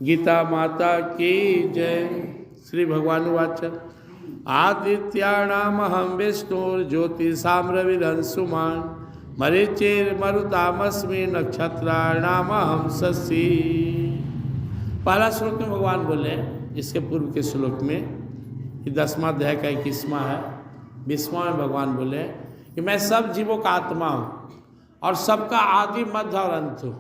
गीता माता की जय। श्री भगवान वाच आदित्यानामहं विष्णुर्ज्योतिषां रविरंशुमान् मरीचिर्मरुतामस्मि नक्षत्राणामहं शशि। पहला श्लोक में भगवान बोले, इसके पूर्व के श्लोक में, ये 10वां अध्याय का 21वां है। 20वां में भगवान बोले कि मैं सब जीवों का आत्मा हूँ और सबका आदि मध्य और अंत हूँ।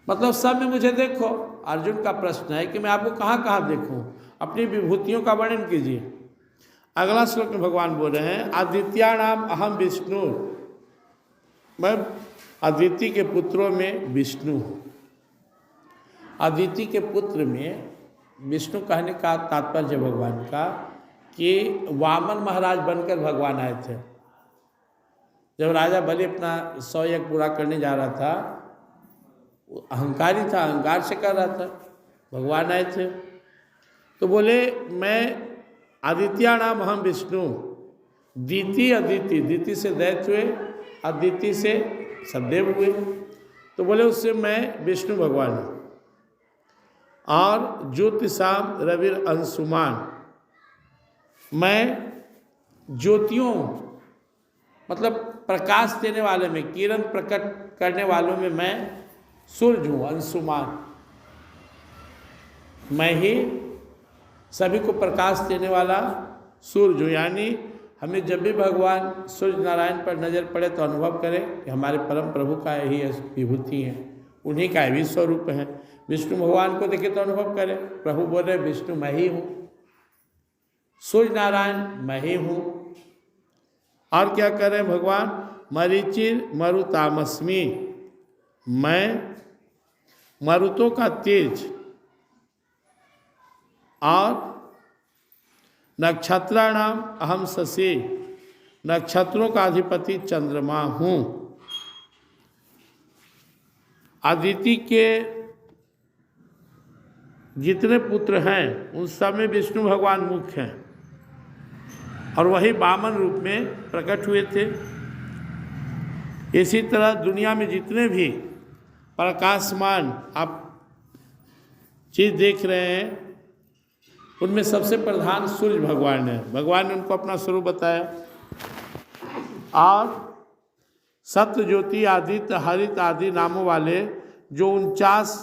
मतलब सब में मुझे देखो। अर्जुन का प्रश्न है कि मैं आपको कहाँ कहाँ देखूँ, अपनी विभूतियों का वर्णन कीजिए। अगला श्लोक में भगवान बोल रहे हैं, आदित्यानाम अहम विष्णु, मैं अदिति के पुत्रों में विष्णु हूँ। अदिति के पुत्र में विष्णु कहने का तात्पर्य भगवान का कि वामन महाराज बनकर भगवान आए थे। जब राजा बलि अपना 100 यज्ञ पूरा करने जा रहा था, वो अहंकारी था, अहंकार से कर रहा था, भगवान आए थे तो बोले मैं आदित्यानाम अहम विष्णु। दीति अदिति, दीति से दैत्य हुए, अदिति से सदेव हुए, तो बोले उससे मैं विष्णु भगवान हूँ। और ज्योतिषाम रविर अंशुमान, मैं ज्योतियों मतलब प्रकाश देने वाले में, किरण प्रकट करने वालों में मैं सूर्य हूँ, अंशुमान। मैं ही सभी को प्रकाश देने वाला सूर्य हूँ। यानी हमें जब भी भगवान सूर्य नारायण पर नज़र पड़े तो अनुभव करें कि हमारे परम प्रभु का यही विभूति है, उन्हीं का भी स्वरूप है। विष्णु भगवान को देखे तो अनुभव करें, प्रभु बोल रहे विष्णु मैं ही हूँ, सूर्य नारायण मैं ही हूँ। और क्या करें भगवान, मरीचिर मरुतामस्मि, मैं मरुतों का तेज और नक्षत्राणाम अहम शशि, नक्षत्रों का अधिपति चंद्रमा हूँ। अदिति के जितने पुत्र हैं उन सब में विष्णु भगवान मुख्य हैं और वही वामन रूप में प्रकट हुए थे। इसी तरह दुनिया में जितने भी प्रकाशमान आप चीज़ देख रहे हैं उनमें सबसे प्रधान सूर्य भगवान है। भगवान ने उनको अपना स्वरूप बताया। और सत्य, ज्योति, आदित्य, हरित आदि नामों वाले जो 49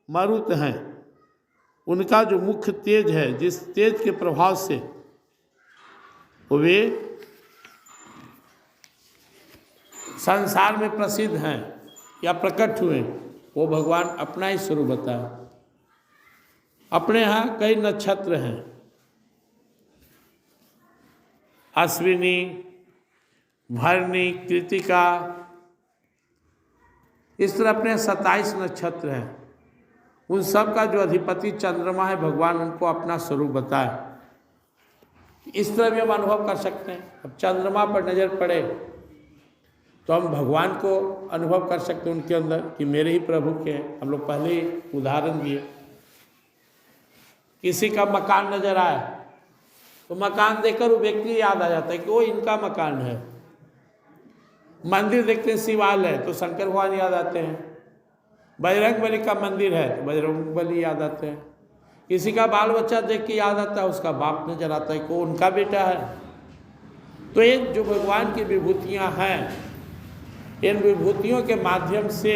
मरुत हैं, उनका जो मुख्य तेज है, जिस तेज के प्रभाव से वे संसार में प्रसिद्ध हैं या प्रकट हुए, वो भगवान अपना ही स्वरूप बताया। अपने यहाँ कई नक्षत्र हैं, अश्विनी, भरणी, कृतिका, इस तरह अपने 27 नक्षत्र हैं। उन सब का जो अधिपति चंद्रमा है, भगवान उनको अपना स्वरूप बताया। इस तरह भी हम अनुभव कर सकते हैं। अब चंद्रमा पर नज़र पड़े तो हम भगवान को अनुभव कर सकते हैं उनके अंदर कि मेरे ही प्रभु के हैं। हम लोग पहले ही उदाहरण दिए, किसी का मकान नजर आए तो मकान देखकर वो व्यक्ति याद आ जाता है कि वो इनका मकान है। मंदिर देखते हैं, शिवालय, तो शंकर भगवान याद आते हैं। बजरंग बली का मंदिर है तो बजरंग बली याद आते हैं। किसी का बाल बच्चा देख के याद आता है, उसका बाप नजर आता है कि वो उनका बेटा है। तो ये जो भगवान की विभूतियाँ हैं, इन विभूतियों के माध्यम से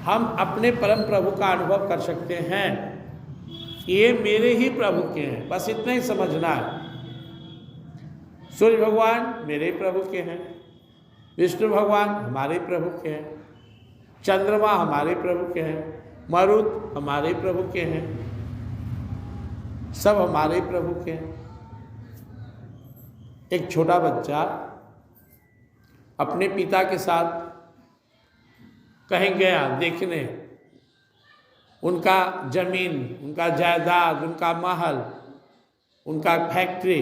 हम अपने परम प्रभु का अनुभव कर सकते हैं कि ये मेरे ही प्रभु के हैं। बस इतना ही समझना है। सूर्य भगवान मेरे ही प्रभु के हैं, विष्णु भगवान हमारे प्रभु के हैं, चंद्रमा हमारे प्रभु के हैं, मरुत हमारे प्रभु के हैं, सब हमारे प्रभु के हैं। एक छोटा बच्चा अपने पिता के साथ कहीं गया देखने, उनका जमीन, उनका जायदाद, उनका महल, उनका फैक्ट्री,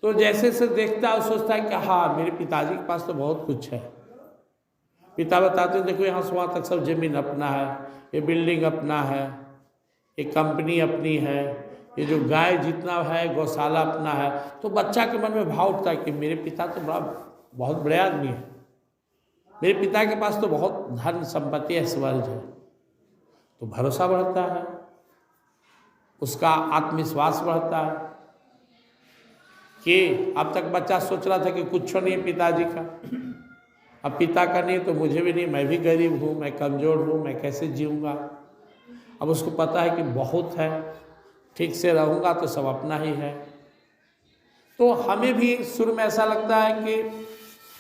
तो जैसे से देखता है सोचता है कि हाँ मेरे पिताजी के पास तो बहुत कुछ है। पिता बताते हैं देखो यहाँ से वहाँ तक सब जमीन अपना है, ये बिल्डिंग अपना है, ये कंपनी अपनी है, ये जो गाय जितना है गौशाला अपना है। तो बच्चा के मन में भाव उठता है कि मेरे पिता तो बहुत बड़े आदमी है, मेरे पिता के पास तो बहुत धन संपत्ति ऐश्वर्य है। तो भरोसा बढ़ता है, उसका आत्मविश्वास बढ़ता है कि अब तक बच्चा सोच रहा था कि कुछ नहीं है पिताजी का, अब पिता का नहीं तो मुझे भी नहीं, मैं भी गरीब हूँ, मैं कमज़ोर हूँ, मैं कैसे जीऊँगा। अब उसको पता है कि बहुत है, ठीक से रहूँगा तो सब अपना ही है। तो हमें भी शुरू में ऐसा लगता है कि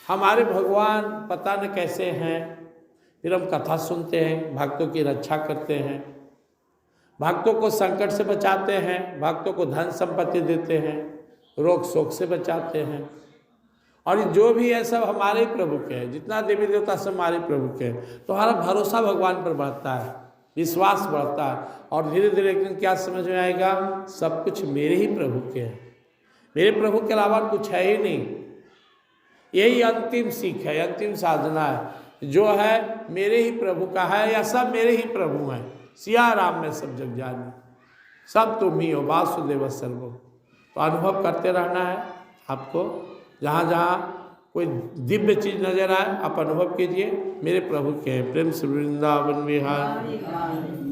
हमारे भगवान पता न कैसे हैं, फिर हम कथा सुनते हैं, भक्तों की रक्षा करते हैं, भक्तों को संकट से बचाते हैं, भक्तों को धन संपत्ति देते हैं, रोग शोक से बचाते हैं, और जो भी है सब हमारे प्रभु के हैं, जितना देवी देवता सब हमारे प्रभु के हैं। तो हमारा भरोसा भगवान पर बढ़ता है, विश्वास बढ़ता है, और धीरे धीरे एक दिन क्या समझ में आएगा, सब कुछ मेरे ही प्रभु के हैं, मेरे प्रभु के अलावा कुछ है ही नहीं। यही अंतिम सीख है, अंतिम साधना है, जो है मेरे ही प्रभु का है, या सब मेरे ही प्रभु हैं। सिया राम में सब जग जाने, सब तुम ही हो, वासुदेव सर्वो। तो अनुभव करते रहना है आपको, जहाँ जहाँ कोई दिव्य चीज़ नजर आए आप अनुभव कीजिए, मेरे प्रभु के हैं। प्रेम से वृंदावन विहार।